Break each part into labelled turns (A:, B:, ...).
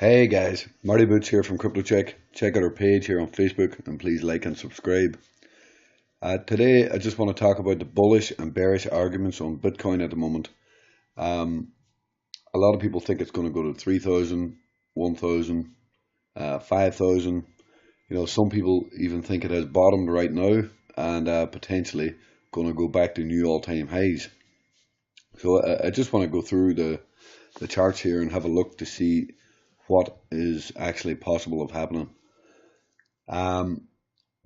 A: Hey guys, Marty Boots here from Crypto Check. Check out our page here on Facebook and please like and subscribe. Today I just want to talk about the bullish and bearish arguments on Bitcoin at the moment. Um, a lot of people think it's going to go to 3,000, 1,000, 5,000. Some people even think it has bottomed right now and potentially going to go back to new all-time highs. So I just want to go through the charts here and have a look to see what is actually possible of happening. I'm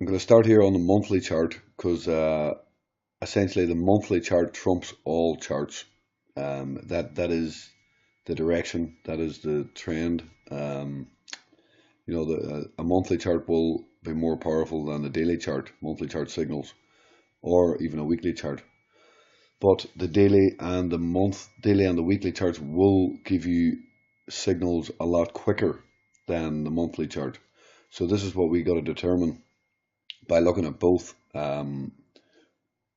A: going to start here on the monthly chart because essentially the monthly chart trumps all charts. That is the direction, that is the trend. A monthly chart will be more powerful than the daily chart, monthly chart signals, or even a weekly chart. But the daily and the weekly charts will give you signals a lot quicker than the monthly chart. So this is what we got to determine by looking at both. The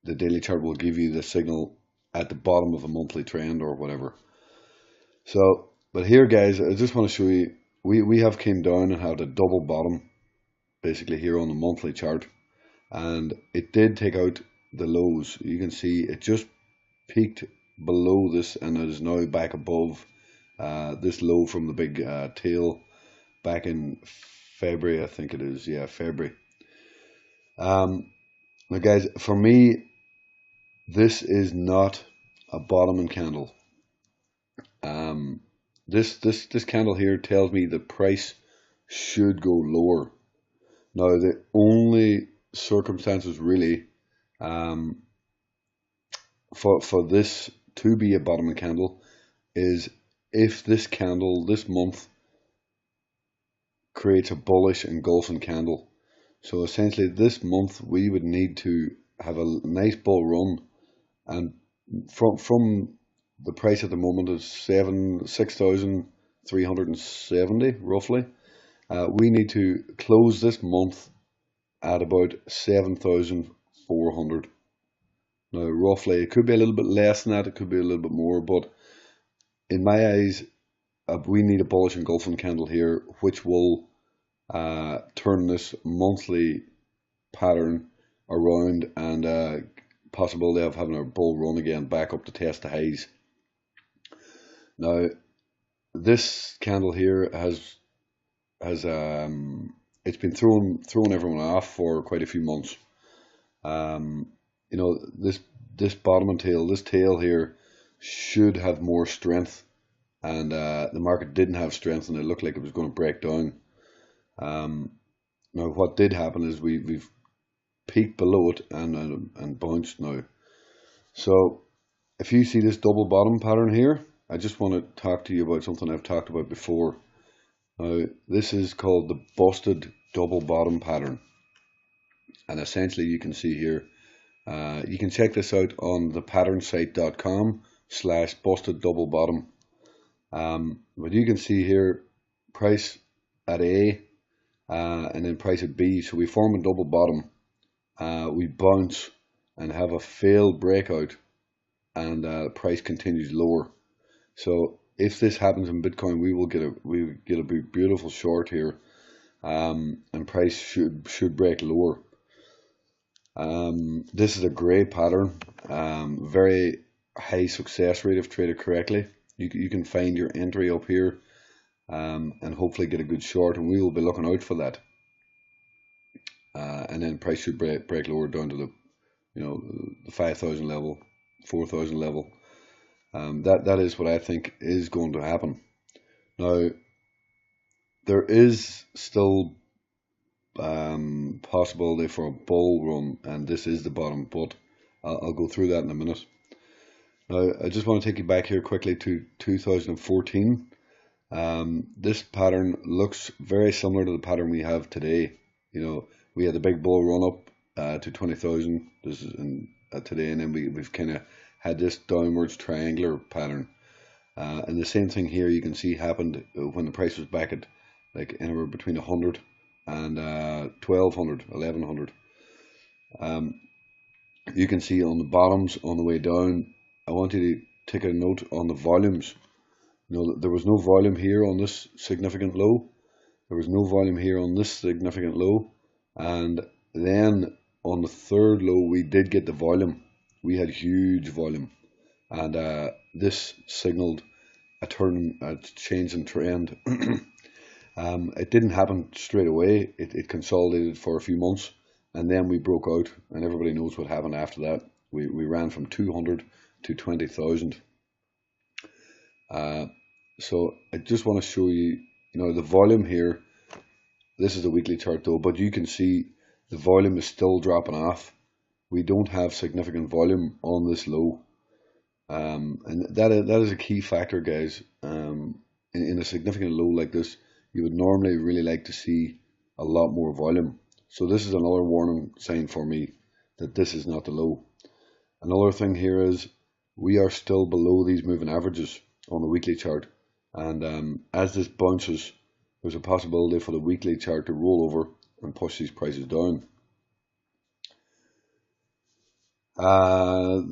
A: daily chart will give you the signal at the bottom of a monthly trend or whatever. So, but here guys, I just want to show you, we have came down and had a double bottom basically here on the monthly chart, and it did take out the lows. You can see it just peaked below this and it is now back above this low from the big tail back in February, I think it is. Yeah, February. Now guys, for me, this is not a bottoming candle. This candle here tells me the price should go lower. Now the only circumstances really for this to be a bottoming candle is if this candle this month creates a bullish engulfing candle. So essentially this month we would need to have a nice bull run, and from the price at the moment is 6,370 roughly. We need to close this month at about 7,400. Now roughly it could be a little bit less than that, it could be a little bit more, but in my eyes we need a bullish engulfing candle here which will turn this monthly pattern around and possibility of having a bull run again back up to test the highs. Now this candle here has it's been throwing everyone off for quite a few months. This bottom and tail, this tail here should have more strength, and the market didn't have strength and it looked like it was going to break down. Now what did happen is we've peaked below it and bounced now. So if you see this double bottom pattern here, I just want to talk to you about something I've talked about before. Now this is called the busted double bottom pattern, and essentially you can see here, you can check this out on thepatternSite.com/busted double bottom. But you can see here price at A and then price at B. So we form a double bottom, we bounce and have a failed breakout, and price continues lower. So if this happens in Bitcoin, we get a beautiful short here, and price should break lower. This is a great pattern, very high success rate if traded correctly. You can find your entry up here, and hopefully get a good short, and we will be looking out for that. And then price should break lower down to the 5,000 level, 4,000 level. That is what I think is going to happen. Now there is still possibility for a bull run, and this is the bottom, but I'll go through that in a minute. Now I just want to take you back here quickly to 2014. This pattern looks very similar to the pattern we have today. We had the big bull run up to 20,000. This is today, and then we've kind of had this downwards triangular pattern. And the same thing here you can see happened when the price was back at like anywhere between 100 and 1,200, 1,100. You can see on the bottoms on the way down. I want you to take a note on the volumes. There was no volume here on this significant low. There was no volume here on this significant low. And then on the third low, we did get the volume. We had huge volume. And this signaled a change in trend. It didn't happen straight away. It consolidated for a few months. And then we broke out. And everybody knows what happened after that. We ran from 200 to 20,000. So I just want to show you, the volume here. This is a weekly chart though, but you can see the volume is still dropping off. We don't have significant volume on this low, and that is a key factor, guys. In a significant low like this, you would normally really like to see a lot more volume. So this is another warning sign for me that this is not the low. Another thing here is we are still below these moving averages on the weekly chart, and as this bounces, there's a possibility for the weekly chart to roll over and push these prices down. Now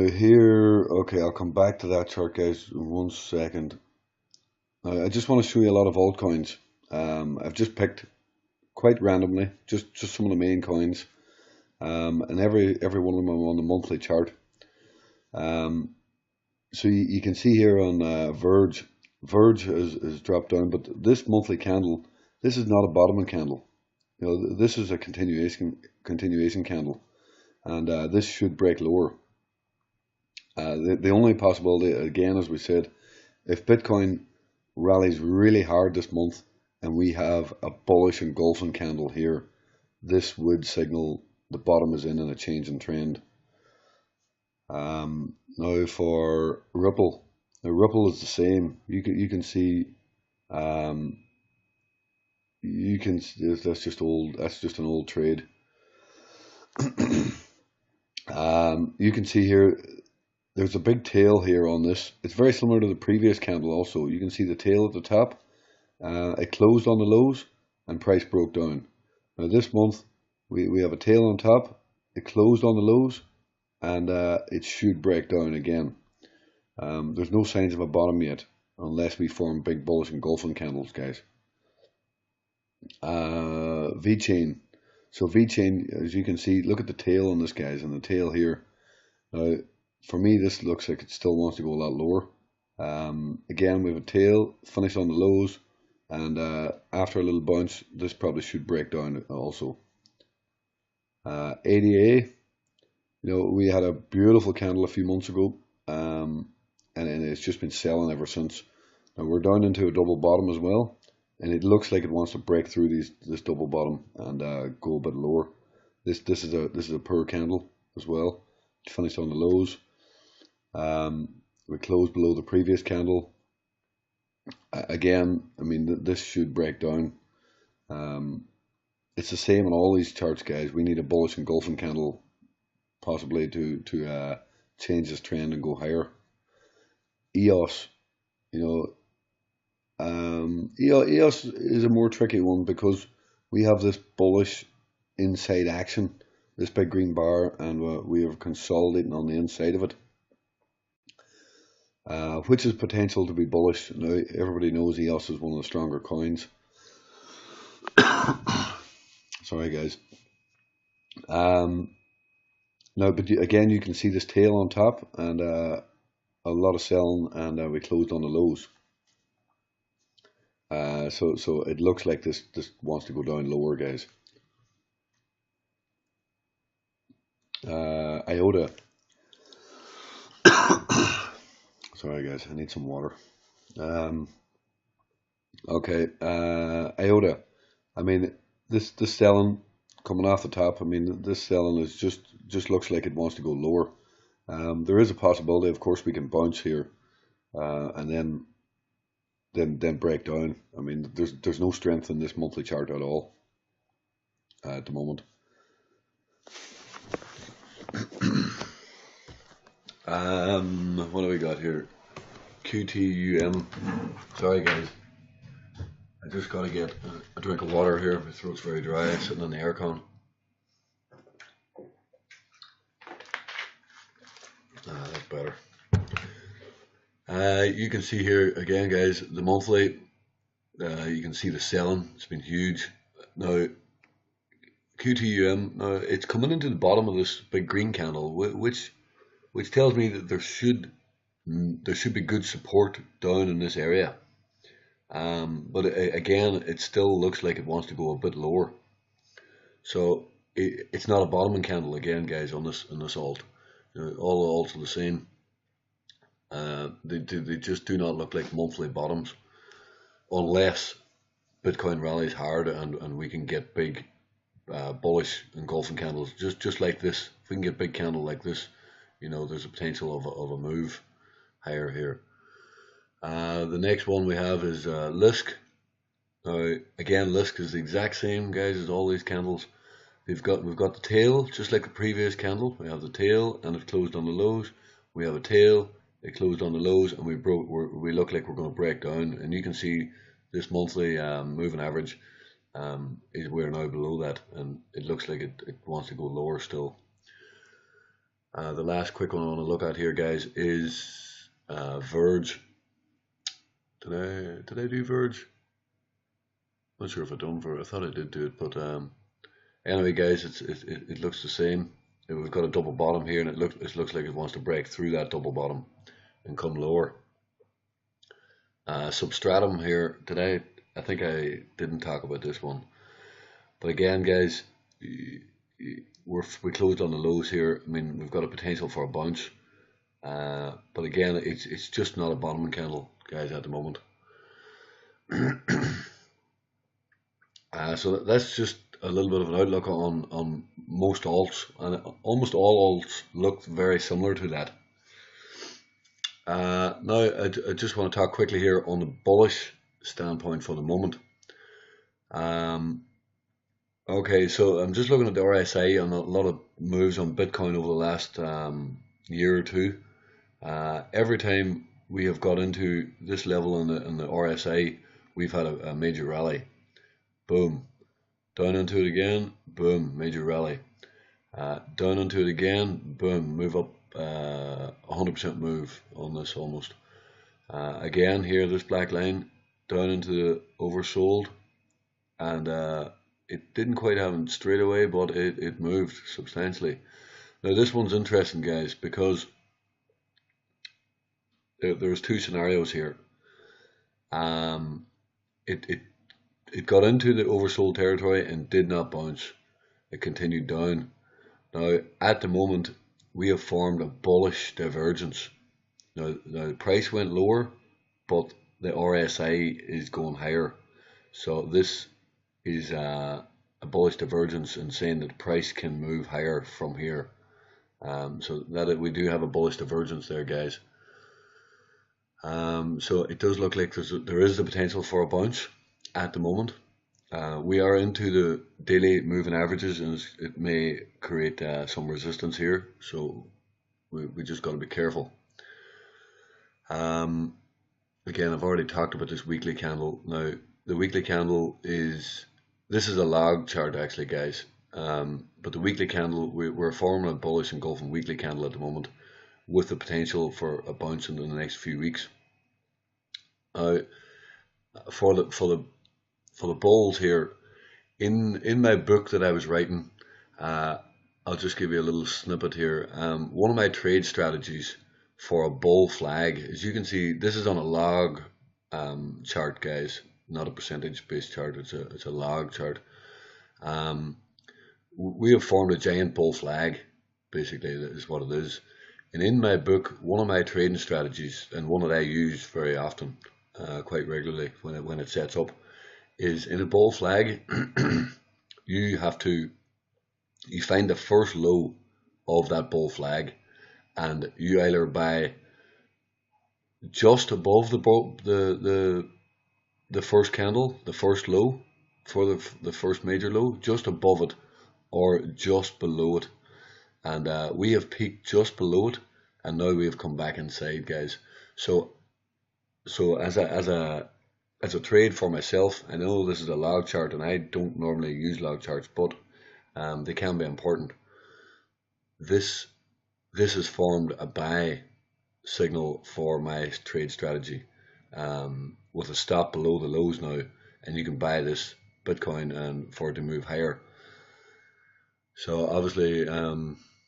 A: here, okay, I'll come back to that chart, guys, in 1 second. Now, I just want to show you a lot of altcoins. I've just picked quite randomly, just some of the main coins, and every one of them on the monthly chart. So you can see here on Verge has dropped down, but this monthly candle, this is not a bottoming candle. This is a continuation candle, and this should break lower. The only possibility, again, as we said, if Bitcoin rallies really hard this month and we have a bullish engulfing candle here, this would signal the bottom is in and a change in trend. Now for Ripple, the Ripple is the same. You can see, that's just old. That's just an old trade. You can see here, there's a big tail here on this. It's very similar to the previous candle. Also, you can see the tail at the top. It closed on the lows and price broke down. Now this month we have a tail on top. It closed on the lows, and it should break down again. There's no signs of a bottom yet, unless we form big bullish engulfing candles, guys. VeChain. So VeChain, as you can see, look at the tail on this, guys, and the tail here. Now, for me, this looks like it still wants to go a lot lower. Again, we have a tail, finish on the lows, and after a little bounce, this probably should break down also. ADA. We had a beautiful candle a few months ago, and it's just been selling ever since. Now we're down into a double bottom as well, and it looks like it wants to break through this double bottom and go a bit lower. This is a poor candle as well. It finished on the lows. We closed below the previous candle. Again, I mean, this should break down. It's the same on all these charts, guys. We need a bullish engulfing candle, possibly to change this trend and go higher. EOS, EOS is a more tricky one because we have this bullish inside action, this big green bar, and we are consolidating on the inside of it, which is potential to be bullish. Now everybody knows EOS is one of the stronger coins. Sorry, guys. Now, but again, you can see this tail on top, and a lot of selling, and we closed on the lows. So it looks like this wants to go down lower, guys. IOTA. Sorry, guys, I need some water. Okay, IOTA. I mean, this selling coming off the top. I mean, this selling is just looks like it wants to go lower. There is a possibility, of course, we can bounce here, and then break down. I mean, there's no strength in this monthly chart at all at the moment. What do we got here? QTUM. Sorry, guys. I just got to get a drink of water here. My throat's very dry, sitting on the aircon. That's better. You can see here again, guys, the monthly. You can see the selling. It's been huge. Now QTUM. Now it's coming into the bottom of this big green candle, which tells me that there should be good support down in this area. But again, it still looks like it wants to go a bit lower. So it's not a bottoming candle again, guys. On this alt, all the alts are the same. They just do not look like monthly bottoms, unless Bitcoin rallies hard and we can get big bullish engulfing candles, just like this. If we can get big candle like this, there's a potential of a move higher here. The next one we have is Lisk. Now again, Lisk is the exact same, guys, as all these candles. We've got the tail, just like the previous candle. We have the tail, and it closed on the lows. We have a tail, it closed on the lows, and we look like we're going to break down. And you can see this monthly moving average is we're now below that, and it looks like it wants to go lower still. The last quick one I want to look at here, guys, is Verge. Did I do Verge? Not sure if I done Verge. I thought I did do it, but anyway, guys, it looks the same. We've got a double bottom here, and it looks like it wants to break through that double bottom and come lower. Substratum here today. I think I didn't talk about this one, but again, guys, we closed on the lows here. I mean, we've got a potential for a bounce, but again, it's just not a bottoming candle, guys, at the moment. So that's just a little bit of an outlook on most alts, and almost all alts look very similar to that. Now I just want to talk quickly here on the bullish standpoint for the moment. Okay, so I'm just looking at the RSI and a lot of moves on Bitcoin over the last year or two. Every time we have got into this level in the RSI, we've had a major rally. Boom. Down into it again, boom, major rally. Down into it again, boom, move up, 100% move on this almost. Again here, this black line, down into the oversold, and it didn't quite happen straight away, but it moved substantially. Now this one's interesting, guys, because there's two scenarios here. It got into the oversold territory and did not bounce. It continued down. Now at the moment we have formed a bullish divergence. Now the price went lower, but the RSI is going higher. So this is a bullish divergence and saying that the price can move higher from here. So that we do have a bullish divergence there, guys. So it does look like there is the potential for a bounce at the moment. We are into the daily moving averages, and it may create some resistance here, so we just got to be careful. Again, I've already talked about this weekly candle. Now the weekly candle this is a log chart actually, guys, but the weekly candle, we're forming a bullish engulfing weekly candle at the moment with the potential for a bounce in the next few weeks. For the bulls here, in my book that I was writing, I'll just give you a little snippet here. One of my trade strategies for a bull flag, as you can see, this is on a log chart, guys, not a percentage based chart. It's a log chart. We have formed a giant bull flag, basically, that is what it is. And in my book, one of my trading strategies, and one that I use very often, quite regularly when it sets up, is in a bull flag. you find the first low of that bull flag, and you either buy just above the first candle, the first low, for the first major low, just above it, or just below it. And we have peaked just below it, and now we have come back inside, guys. So as a trade for myself, I know this is a log chart, and I don't normally use log charts, but they can be important. This has formed a buy signal for my trade strategy, with a stop below the lows now, and you can buy this Bitcoin and for it to move higher. So obviously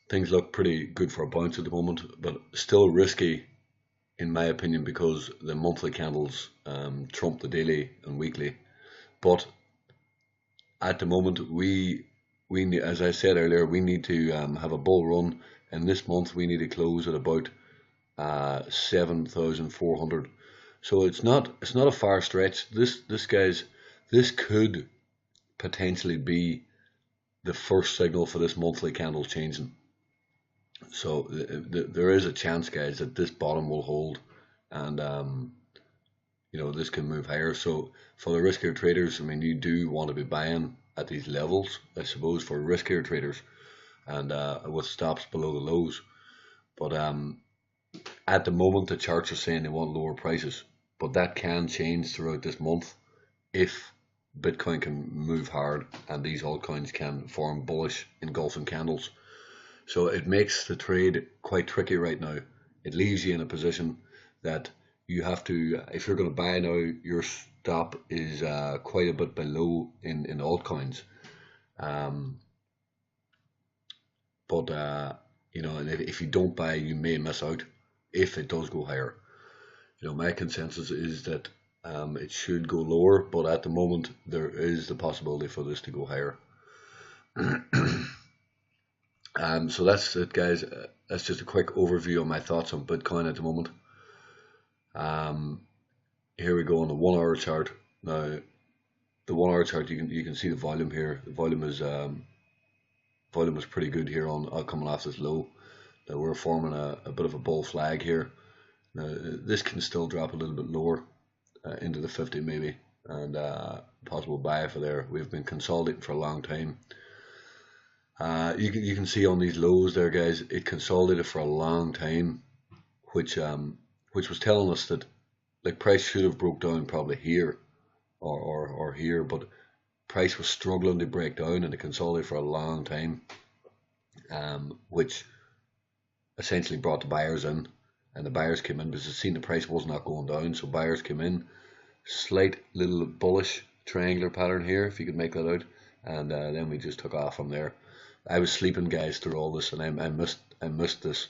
A: things look pretty good for a bounce at the moment, but still risky in my opinion, because the monthly candles trump the daily and weekly. But at the moment, as I said earlier, we need to have a bull run, and this month we need to close at about 7,400. So it's not a far stretch. This could potentially be the first signal for this monthly candle changing. So there is a chance, guys, that this bottom will hold, and this can move higher. So for the riskier traders, I mean, you do want to be buying at these levels, I suppose, for riskier traders, and with stops below the lows. But at the moment, the charts are saying they want lower prices, but that can change throughout this month if Bitcoin can move hard and these altcoins can form bullish engulfing candles. So it makes the trade quite tricky right now. It leaves you in a position that you have to, if you're going to buy now, your stop is quite a bit below in altcoins. But and if you don't buy, you may miss out if it does go higher. My consensus is that it should go lower, but at the moment there is the possibility for this to go higher. So that's it, guys. That's just a quick overview of my thoughts on Bitcoin at the moment. Here we go on the 1 hour chart. Now, the 1 hour chart, you can see the volume here. The volume is pretty good here on coming off this low. Now we're forming a bit of a bull flag here. Now this can still drop a little bit lower into the 50 maybe, and possible buy for there. We've been consolidating for a long time. You can see on these lows there, guys, it consolidated for a long time, which was telling us that like price should have broke down probably here or here, but price was struggling to break down and to consolidate for a long time, which essentially brought the buyers in, and the buyers came in because they seen the price was not going down, so buyers came in. Slight little bullish triangular pattern here, if you could make that out, and then we just took off from there. I was sleeping, guys, through all this, and I missed this.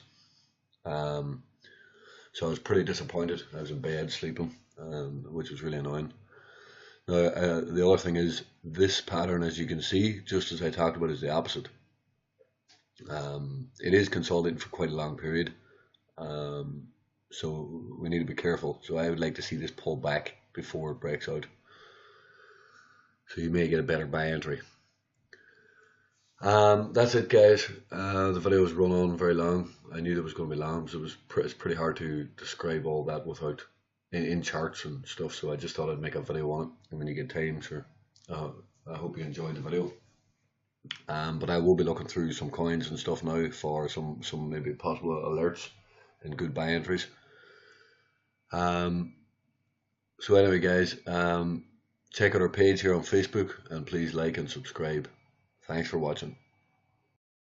A: So I was pretty disappointed. I was in bed sleeping, which was really annoying. Now, the other thing is this pattern, as you can see, just as I talked about, is the opposite. It is consolidating for quite a long period, so we need to be careful. So I would like to see this pull back before it breaks out, so you may get a better buy entry. That's it, guys. The video was run on very long. I knew it was going to be long, so it's pretty hard to describe all that without in charts and stuff. So I just thought I'd make a video on it. And when you get time, sure. I hope you enjoyed the video. But I will be looking through some coins and stuff now for some maybe possible alerts and good buy entries. So anyway, guys, check out our page here on Facebook, and please like and subscribe. Thanks for watching.